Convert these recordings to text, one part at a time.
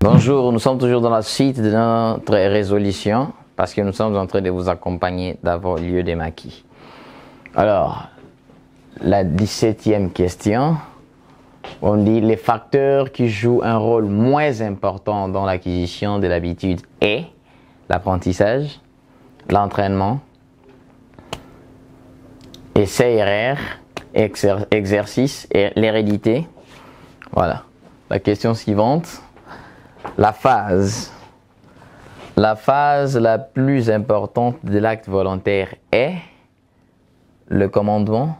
Bonjour, nous sommes toujours dans la suite de notre résolution parce que nous sommes en train de vous accompagner d'avoir lieu des maquis. Alors, la 17e question, on dit les facteurs qui jouent un rôle moins important dans l'acquisition de l'habitude est l'apprentissage, l'entraînement, essai-erreur, exercice et l'hérédité. Voilà. La question suivante. La phase la plus importante de l'acte volontaire est le commandement,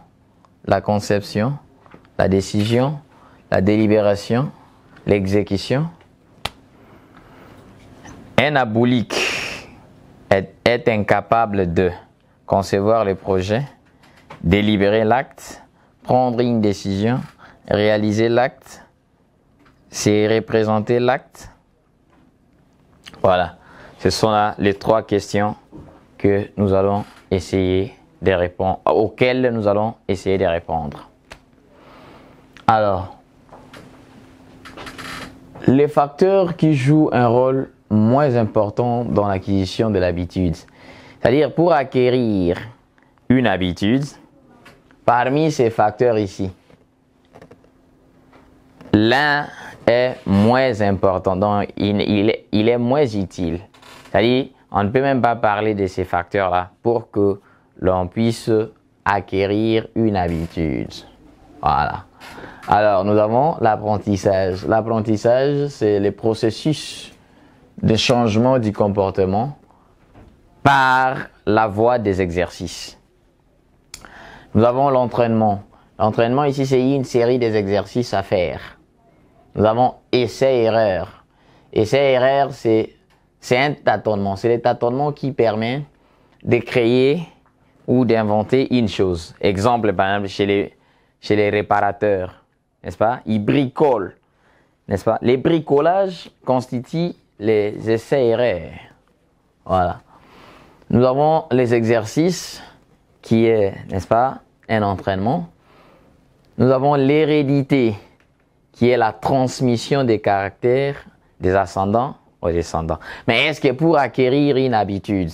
la conception, la décision, la délibération, l'exécution. Un aboulique est incapable de concevoir le projet, délibérer l'acte, prendre une décision, réaliser l'acte, c'est représenter l'acte. Voilà, ce sont là les trois questions que nous allons essayer de répondre, auxquelles nous allons essayer de répondre. Alors, les facteurs qui jouent un rôle moins important dans l'acquisition de l'habitude, c'est-à-dire pour acquérir une habitude, parmi ces facteurs ici, l'un est moins important, donc il est moins utile. C'est-à-dire, on ne peut même pas parler de ces facteurs-là pour que l'on puisse acquérir une habitude. Voilà. Alors, nous avons l'apprentissage. L'apprentissage, c'est le processus de changement du comportement par la voie des exercices. Nous avons l'entraînement. L'entraînement, ici, c'est une série des exercices à faire. Nous avons essai-erreur. Essai-erreur, c'est un tâtonnement. C'est le tâtonnement qui permet de créer ou d'inventer une chose. Exemple, par exemple, chez les réparateurs, n'est-ce pas? Ils bricolent, n'est-ce pas? Les bricolages constituent les essais-erreurs. Voilà. Nous avons les exercices qui est, n'est-ce pas, un entraînement. Nous avons l'hérédité qui est la transmission des caractères des ascendants aux descendants. Mais est-ce que pour acquérir une habitude,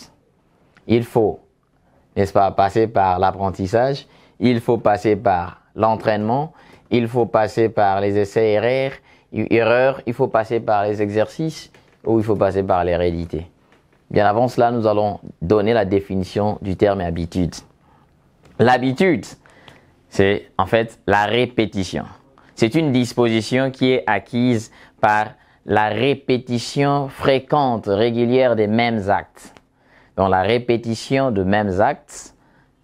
il faut, n'est-ce pas, passer par l'apprentissage, il faut passer par l'entraînement, il faut passer par les essais-erreurs, il faut passer par les exercices ou il faut passer par l'hérédité? Bien avant cela, nous allons donner la définition du terme habitude. L'habitude, c'est en fait la répétition. C'est une disposition qui est acquise par la répétition fréquente, régulière des mêmes actes. Donc la répétition de mêmes actes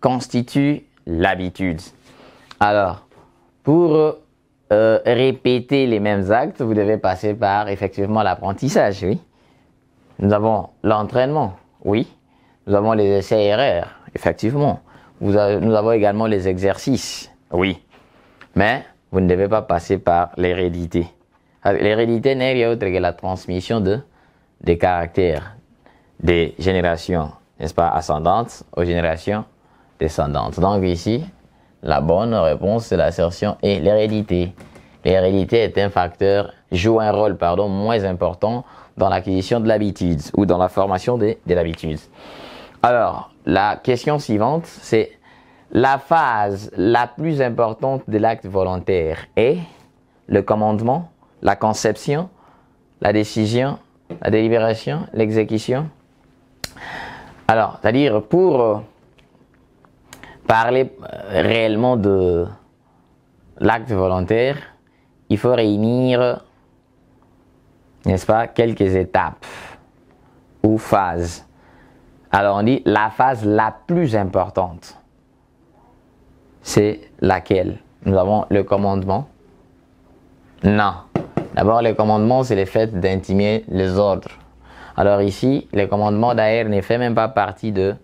constitue l'habitude. Alors, pour répéter les mêmes actes, vous devez passer par effectivement l'apprentissage, oui. Nous avons l'entraînement, oui. Nous avons les essais-erreurs, effectivement. Nous avons également les exercices, oui. Mais vous ne devez pas passer par l'hérédité. L'hérédité n'est rien autre que la transmission des caractères des générations, n'est-ce pas, ascendantes aux générations descendantes. Donc ici, la bonne réponse, c'est l'assertion et l'hérédité. L'hérédité est un facteur, joue un rôle, moins important dans l'acquisition de l'habitude ou dans la formation de l'habitude. Alors, la question suivante, c'est la phase la plus importante de l'acte volontaire est le commandement, la conception, la décision, la délibération, l'exécution. Alors, c'est-à-dire pour parler réellement de l'acte volontaire, il faut réunir, n'est-ce pas, quelques étapes ou phases. Alors on dit la phase la plus importante. C'est laquelle? Nous avons le commandement. Non. D'abord, le commandement, c'est le fait d'intimer les ordres. Alors ici, le commandement d'ailleurs ne fait même pas partie de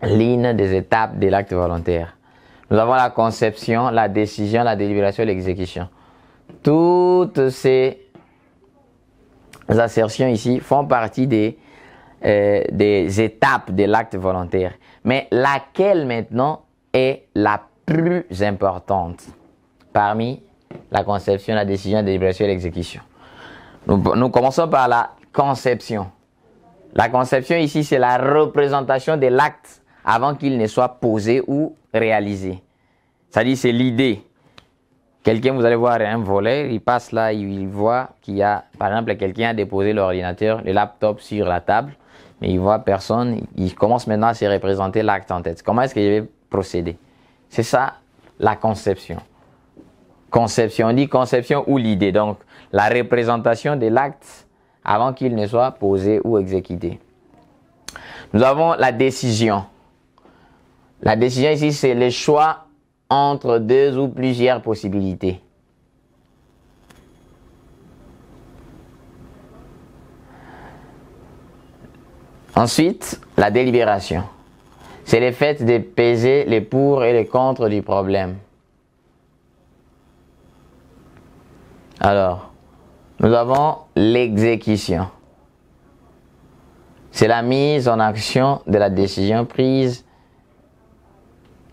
l'une des étapes de l'acte volontaire. Nous avons la conception, la décision, la délibération et l'exécution. Toutes ces assertions ici font partie des étapes de l'acte volontaire. Mais laquelle maintenant est la plus importante parmi la conception, la décision, la délibération et l'exécution? Nous commençons par la conception. La conception ici, c'est la représentation de l'acte avant qu'il ne soit posé ou réalisé. C'est-à-dire, c'est l'idée. Quelqu'un, vous allez voir un voleur, il passe là, il voit qu'il y a, par exemple, quelqu'un a déposé l'ordinateur, le laptop sur la table, mais il voit personne, il commence maintenant à se représenter l'acte en tête. Comment est-ce qu'il va procéder? C'est ça, la conception. Conception, on dit conception ou l'idée, donc la représentation de l'acte avant qu'il ne soit posé ou exécuté. Nous avons la décision. La décision ici, c'est le choix entre deux ou plusieurs possibilités. Ensuite, la délibération. C'est le fait de peser les pour et les contre du problème. Alors, nous avons l'exécution. C'est la mise en action de la décision prise.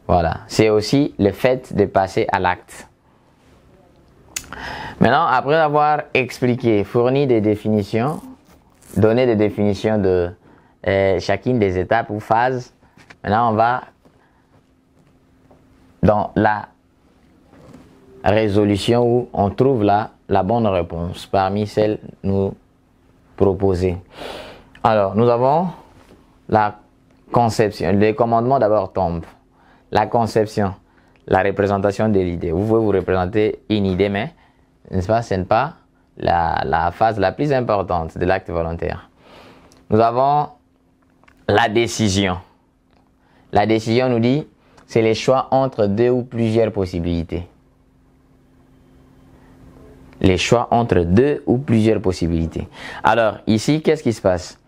Voilà, c'est aussi le fait de passer à l'acte. Maintenant, après avoir expliqué, fourni des définitions, donné des définitions de chacune des étapes ou phases, maintenant on va dans la résolution où on trouve la bonne réponse parmi celles nous proposées. Alors, nous avons la conception. Les commandements d'abord tombent. La conception, la représentation de l'idée. Vous pouvez vous représenter une idée, mais n'est-ce pas, ce n'est pas la phase la plus importante de l'acte volontaire. Nous avons la décision. La décision nous dit, c'est le choix entre deux ou plusieurs possibilités. Les choix entre deux ou plusieurs possibilités. Alors, ici, qu'est-ce qui se passe?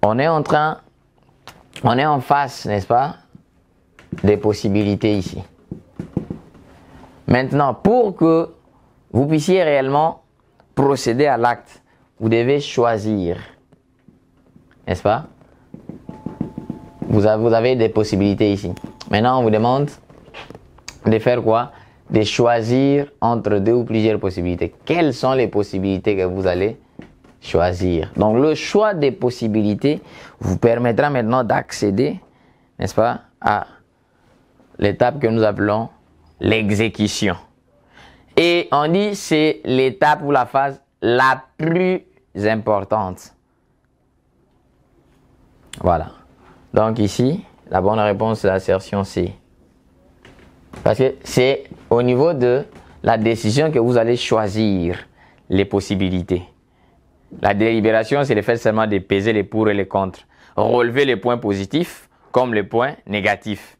On est en face, n'est-ce pas, des possibilités ici. Maintenant, pour que vous puissiez réellement procéder à l'acte, vous devez choisir. N'est-ce pas? Vous avez des possibilités ici. Maintenant, on vous demande de faire quoi? De choisir entre deux ou plusieurs possibilités. Quelles sont les possibilités que vous allez choisir? Donc, le choix des possibilités vous permettra maintenant d'accéder, n'est-ce pas, à l'étape que nous appelons l'exécution. Et on dit c'est l'étape ou la phase la plus importante. Voilà. Donc ici, la bonne réponse c'est l'assertion C. Parce que c'est au niveau de la décision que vous allez choisir les possibilités. La délibération, c'est le fait seulement de peser les pour et les contre. Relever les points positifs comme les points négatifs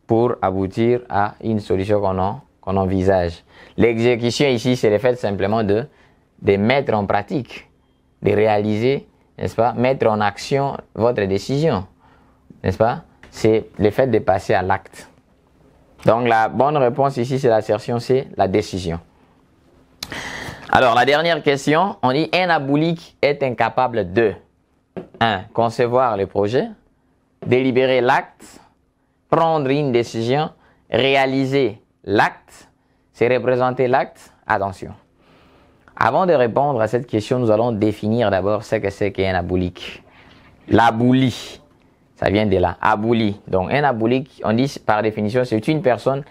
pour aboutir à une solution qu'on envisage. L'exécution ici, c'est le fait simplement de mettre en pratique, de réaliser, n'est-ce pas, mettre en action votre décision, n'est-ce pas? C'est le fait de passer à l'acte. Donc la bonne réponse ici, c'est l'assertion C, la décision. Alors la dernière question, on dit un aboulique est incapable de 1. Concevoir le projet, délibérer l'acte, prendre une décision, réaliser l'acte, c'est représenter l'acte. Attention. Avant de répondre à cette question, nous allons définir d'abord ce que c'est qu'un aboulique. L'abouli, ça vient de là, abouli. Donc un aboulique, on dit par définition, c'est une personne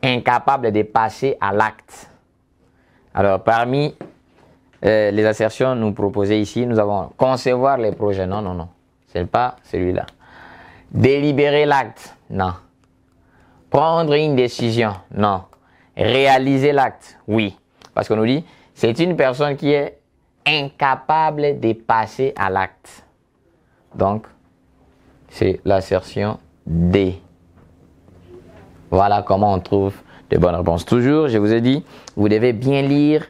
incapable de passer à l'acte. Alors parmi les assertions nous proposées ici, nous avons concevoir les projets. Non, non, non, ce n'est pas celui-là. Délibérer l'acte. Non. Prendre une décision. Non. Réaliser l'acte. Oui. Parce qu'on nous dit, c'est une personne qui est incapable de passer à l'acte. Donc, c'est l'assertion D. Voilà comment on trouve de bonnes réponses. Toujours, je vous ai dit, vous devez bien lire,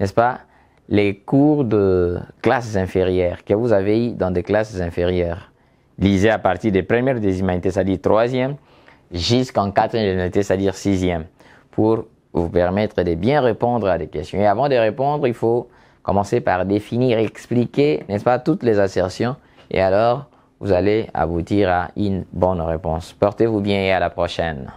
n'est-ce pas, les cours de classes inférieures que vous avez eu dans des classes inférieures. Lisez à partir des premières des humanités, c'est-à-dire 3e, jusqu'en 4e des humanités, c'est-à-dire 6e, pour vous permettre de bien répondre à des questions. Et avant de répondre, il faut commencer par définir, expliquer, n'est-ce pas, toutes les assertions. Et alors, vous allez aboutir à une bonne réponse. Portez-vous bien et à la prochaine.